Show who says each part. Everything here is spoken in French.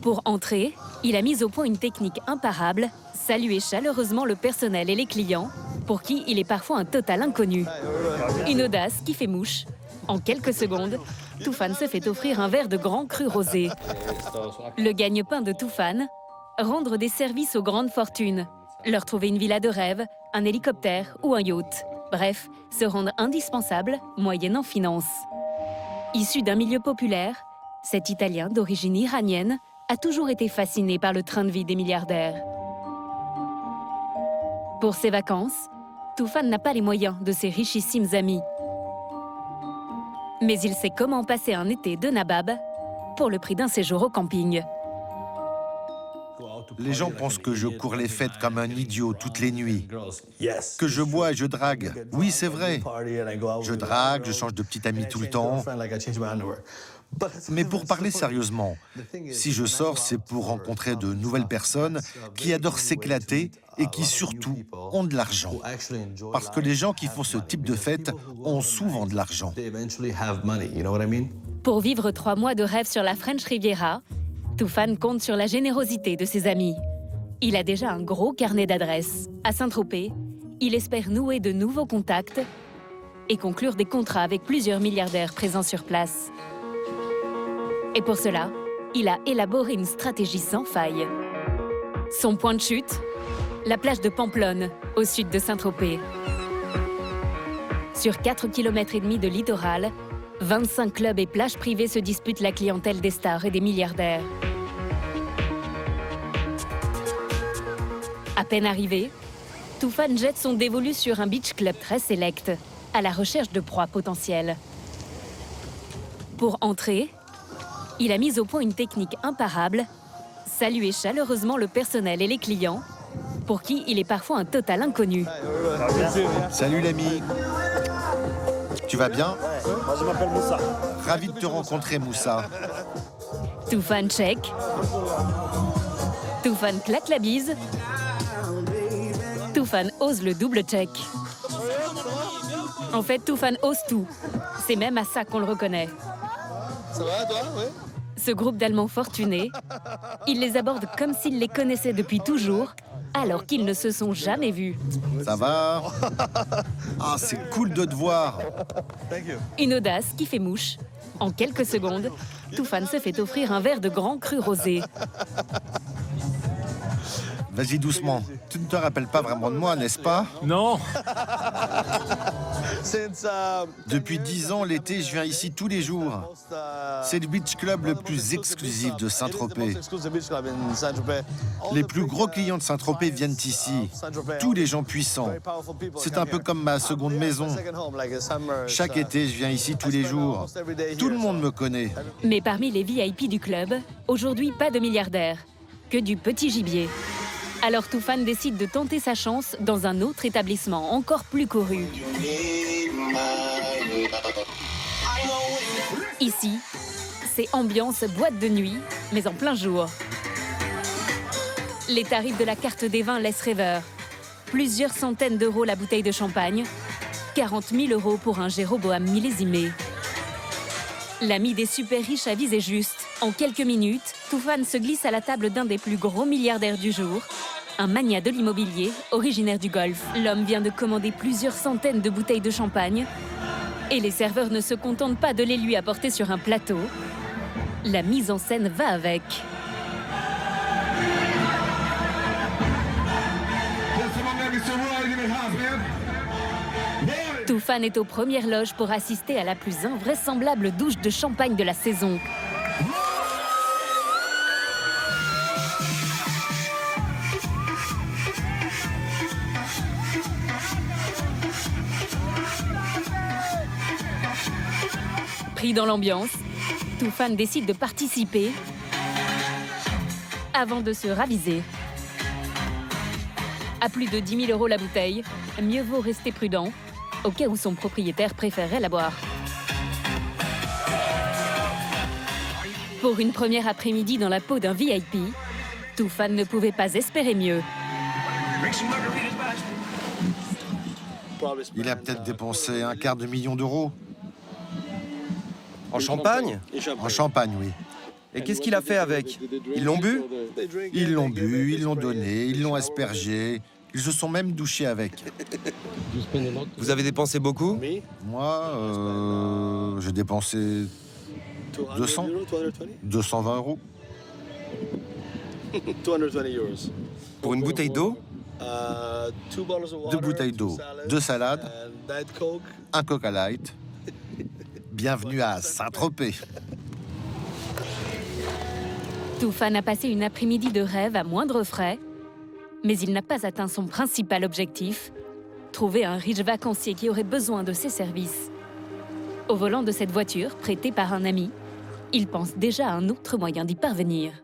Speaker 1: Pour entrer, il a mis au point une technique imparable, saluer chaleureusement le personnel et les clients, pour qui il est parfois un total inconnu. Une audace qui fait mouche. En quelques secondes, Tufan se fait offrir un verre de grand cru rosé. Le gagne-pain de Tufan, rendre des services aux grandes fortunes, leur trouver une villa de rêve, un hélicoptère ou un yacht. Bref, se rendre indispensable, moyennant finance. Issu d'un milieu populaire, cet Italien d'origine iranienne a toujours été fasciné par le train de vie des milliardaires. Pour ses vacances, Tufan n'a pas les moyens de ses richissimes amis. Mais il sait comment passer un été de nabab pour le prix d'un séjour au camping.
Speaker 2: Les gens pensent que je cours les fêtes comme un idiot toutes les nuits, que je bois et je drague. Oui, c'est vrai. Je drague, je change de petit ami tout le temps. Mais pour parler sérieusement, si je sors, c'est pour rencontrer de nouvelles personnes qui adorent s'éclater et qui surtout ont de l'argent. Parce que les gens qui font ce type de fête ont souvent de l'argent.
Speaker 1: Pour vivre 3 mois de rêve sur la French Riviera, Tufan compte sur la générosité de ses amis. Il a déjà un gros carnet d'adresses. À Saint-Tropez, il espère nouer de nouveaux contacts et conclure des contrats avec plusieurs milliardaires présents sur place. Et pour cela, il a élaboré une stratégie sans faille. Son point de chute, la plage de Pamplonne, au sud de Saint-Tropez. Sur 4,5 km de littoral, 25 clubs et plages privées se disputent la clientèle des stars et des milliardaires. À peine arrivé, Tufan jette son dévolu sur un beach club très sélect, à la recherche de proies potentielles. Pour entrer, il a mis au point une technique imparable, saluer chaleureusement le personnel et les clients, pour qui il est parfois un total inconnu.
Speaker 2: Salut l'ami. Tu vas bien?
Speaker 3: Moi je m'appelle Moussa.
Speaker 2: Ravi de te rencontrer, Moussa.
Speaker 1: Tufan check. Tufan claque la bise. Tufan ose le double check. En fait, Tufan ose tout. C'est même à ça qu'on le reconnaît.
Speaker 4: Ça va, toi? Oui.
Speaker 1: Ce groupe d'Allemands fortunés, il les aborde comme s'ils les connaissaient depuis toujours, alors qu'ils ne se sont jamais vus.
Speaker 2: Ça va? Ah, c'est cool de te voir.
Speaker 1: Une audace qui fait mouche. En quelques secondes, Tufan se fait offrir un verre de grand cru rosé.
Speaker 2: Vas-y doucement. Tu ne te rappelles pas vraiment de moi, n'est-ce pas?
Speaker 3: Non.
Speaker 2: Depuis 10 ans, l'été, je viens ici tous les jours. C'est le beach club le plus exclusif de Saint-Tropez. Les plus gros clients de Saint-Tropez viennent ici. Tous les gens puissants. C'est un peu comme ma seconde maison. Chaque été, je viens ici tous les jours. Tout le monde me connaît.
Speaker 1: Mais parmi les VIP du club, aujourd'hui pas de milliardaires, que du petit gibier. Alors Tufan décide de tenter sa chance dans un autre établissement encore plus couru. Ici, c'est ambiance boîte de nuit, mais en plein jour. Les tarifs de la carte des vins laissent rêveur. Plusieurs centaines d'euros la bouteille de champagne, 40 000 euros pour un Jéroboam millésimé. L'ami des super riches a visé juste. En quelques minutes, Tufan se glisse à la table d'un des plus gros milliardaires du jour, un magnat de l'immobilier, originaire du Golfe. L'homme vient de commander plusieurs centaines de bouteilles de champagne et les serveurs ne se contentent pas de les lui apporter sur un plateau. La mise en scène va avec. Tufan est aux premières loges pour assister à la plus invraisemblable douche de champagne de la saison. Pris dans l'ambiance, Tufan décide de participer avant de se raviser. À plus de 10 000 euros la bouteille, mieux vaut rester prudent, au cas où son propriétaire préférerait la boire. Pour une première après-midi dans la peau d'un VIP, Tufan ne pouvait pas espérer mieux.
Speaker 2: Il a peut-être dépensé un quart de million d'euros.
Speaker 5: En Champagne?
Speaker 2: En champagne, oui.
Speaker 3: Et qu'est-ce qu'il a fait avec? Ils l'ont bu?
Speaker 2: Ils l'ont bu, ils l'ont donné, ils l'ont aspergé. Ils se sont même douchés avec.
Speaker 3: Vous avez dépensé beaucoup?
Speaker 2: Moi, j'ai dépensé 220 euros.
Speaker 4: 220 euros.
Speaker 3: Pour une bouteille d'eau?
Speaker 2: 2 bouteilles d'eau, 2 salades, un Coca Light. Bienvenue à Saint-Tropez.
Speaker 1: Tufan a passé une après-midi de rêve à moindre frais, mais il n'a pas atteint son principal objectif, trouver un riche vacancier qui aurait besoin de ses services. Au volant de cette voiture, prêtée par un ami, il pense déjà à un autre moyen d'y parvenir.